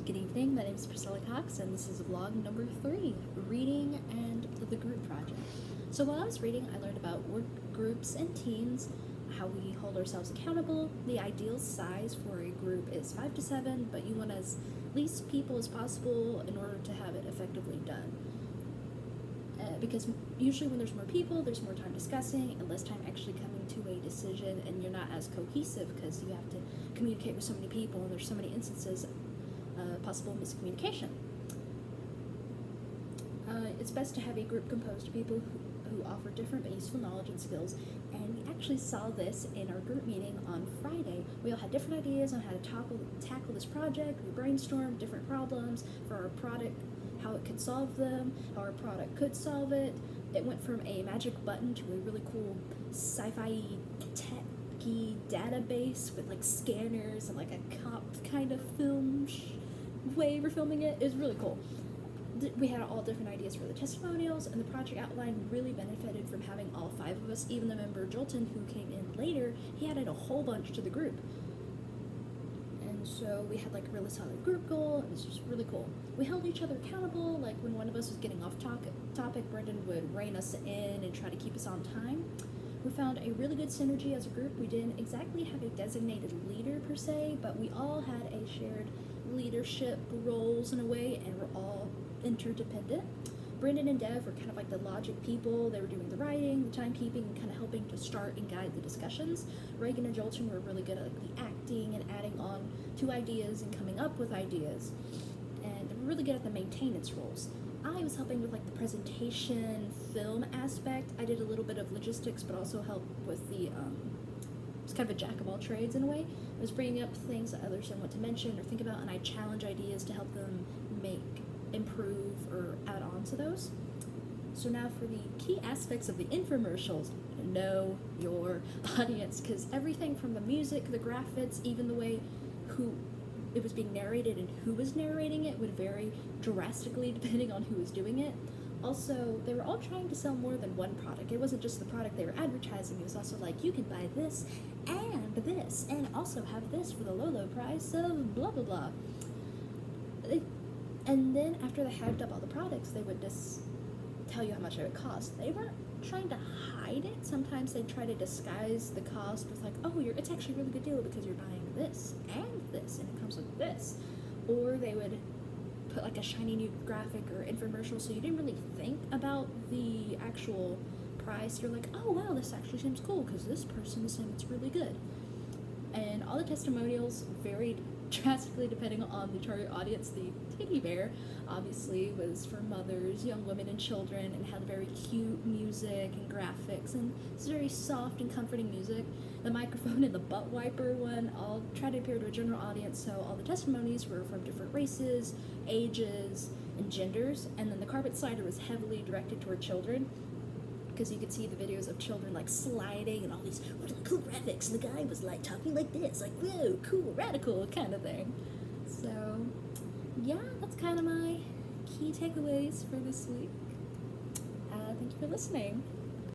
Good evening, my name is Priscilla Cox, and this is vlog number 3, reading and the group project. So while I was reading, I learned about work groups and teams, how we hold ourselves accountable. The ideal size for a group is 5 to 7, but you want as least people as possible in order to have it effectively done. Because usually when there's more people, there's more time discussing and less time actually coming to a decision, and you're not as cohesive because you have to communicate with so many people and there's so many instances possible miscommunication. It's best to have a group composed of people who offer different but useful knowledge and skills, and we actually saw this in our group meeting on Friday. We all had different ideas on how to tackle this project. We brainstormed different problems for our product, how it could solve them, how our product could solve it. It went from a magic button to a really cool sci-fi techy database with like scanners and like a cop kind of film way we're filming it. It was really cool. We had all different ideas for the testimonials, and the project outline really benefited from having all 5 of us. Even the member Jolton, who came in later, he added a whole bunch to the group. And so we had like a really solid group goal. It was just really cool. We held each other accountable. Like when one of us was getting off topic, Brendan would rein us in and try to keep us on time. We found a really good synergy as a group. We didn't exactly have a designated leader per se, but we all had a shared leadership roles in a way, and we're all interdependent. Brendan and Dev were kind of like the logic people. They were doing the writing, the timekeeping, and kind of helping to start and guide the discussions. Reagan and Jolton were really good at like the acting and adding on to ideas and coming up with ideas, and they were really good at the maintenance roles. I was helping with like the presentation, film aspect. I did a little bit of logistics, but also helped with the it's kind of a jack of all trades in a way. I was bringing up things that others didn't want to mention or think about, and I challenge ideas to help them improve or add on to those. So now for the key aspects of the infomercials. Know your audience, because everything from the music, the graphics, even the way who it was being narrated and who was narrating it would vary drastically depending on who was doing it. Also, they were all trying to sell more than one product. It wasn't just the product they were advertising. It was also like, you can buy this, and also have this for the low price of blah, blah, blah. And then after they hyped up all the products, they would just tell you how much it would cost. They weren't trying to hide it. Sometimes they'd try to disguise the cost with like, oh, it's actually a really good deal because you're buying this, and it comes with this. Or they would put like a shiny new graphic or infomercial, so you didn't really think about the actual price. You're like, oh wow, this actually seems cool because this person is saying it's really good. And all the testimonials varied drastically depending on the target audience. The teddy bear obviously was for mothers, young women, and children, and had very cute music and graphics, and it's very soft and comforting music. The microphone and the butt wiper one all tried to appeal to a general audience, so all the testimonies were from different races, ages, and genders. And then the carpet slider was heavily directed toward children, because you could see the videos of children like sliding and all these really cool graphics, and the guy was like talking like this, like whoa, cool, radical kind of thing. So yeah, that's kind of my key takeaways for this week. Thank you for listening.